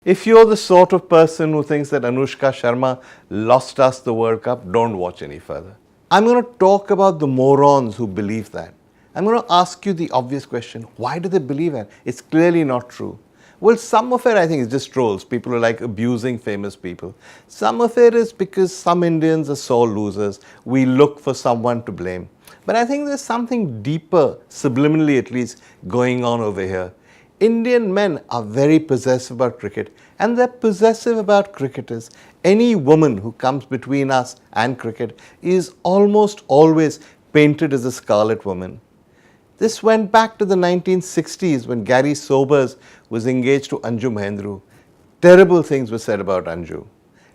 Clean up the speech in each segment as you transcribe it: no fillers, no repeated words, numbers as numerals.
If you're the sort of person who thinks that Anushka Sharma lost us the World Cup, don't watch any further. I'm going to talk about the morons who believe that. I'm going to ask you the obvious question, why do they believe that? It's clearly not true. Well, some of it I think is just trolls. People who like abusing famous people. Some of it is because some Indians are sore losers. We look for someone to blame. But I think there's something deeper, subliminally at least, going on over here. Indian men are very possessive about cricket, and they're possessive about cricketers. Any woman who comes between us and cricket is almost always painted as a scarlet woman. This went back to the 1960s when Gary Sobers was engaged to Anju Mahendru. Terrible things were said about Anju.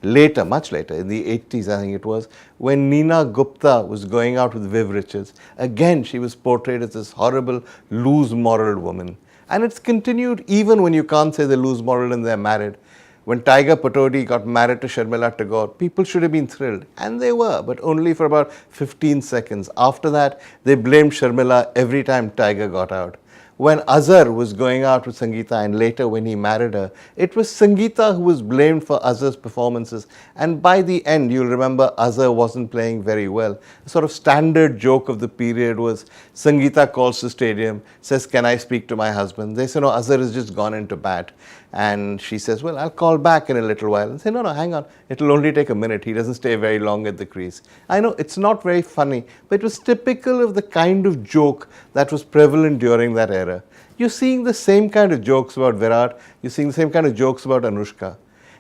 Later, much later, in the 80s I think it was, when Neena Gupta was going out with Viv Richards, again she was portrayed as this horrible, loose-moraled woman. And it's continued even when you can't say they're loose-moral and they're married. When Tiger Patodi got married to Sharmila Tagore, people should have been thrilled. And they were, but only for about 15 seconds. After that, they blamed Sharmila every time Tiger got out. When Azhar was going out with Sangeeta and later when he married her, it was Sangeeta who was blamed for Azhar's performances. And by the end, you'll remember Azhar wasn't playing very well. The sort of standard joke of the period was Sangeeta calls the stadium, says, "Can I speak to my husband?" They say, "No, Azhar has just gone into bat." And she says, "Well, I'll call back in a little while." And say, "No, hang on. It'll only take a minute. He doesn't stay very long at the crease." I know it's not very funny, but it was typical of the kind of joke that was prevalent during that era. You're seeing the same kind of jokes about Virat. You're seeing the same kind of jokes about Anushka.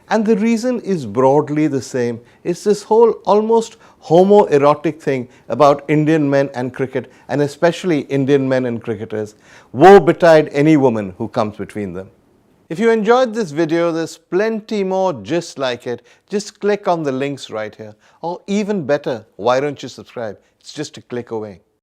And the reason is broadly the same. It's this whole almost homoerotic thing about Indian men and cricket, and especially Indian men and cricketers. Woe betide any woman who comes between them. If you enjoyed this video, there's plenty more just like it. Just click on the links right here. Or even better, why don't you subscribe? It's just a click away.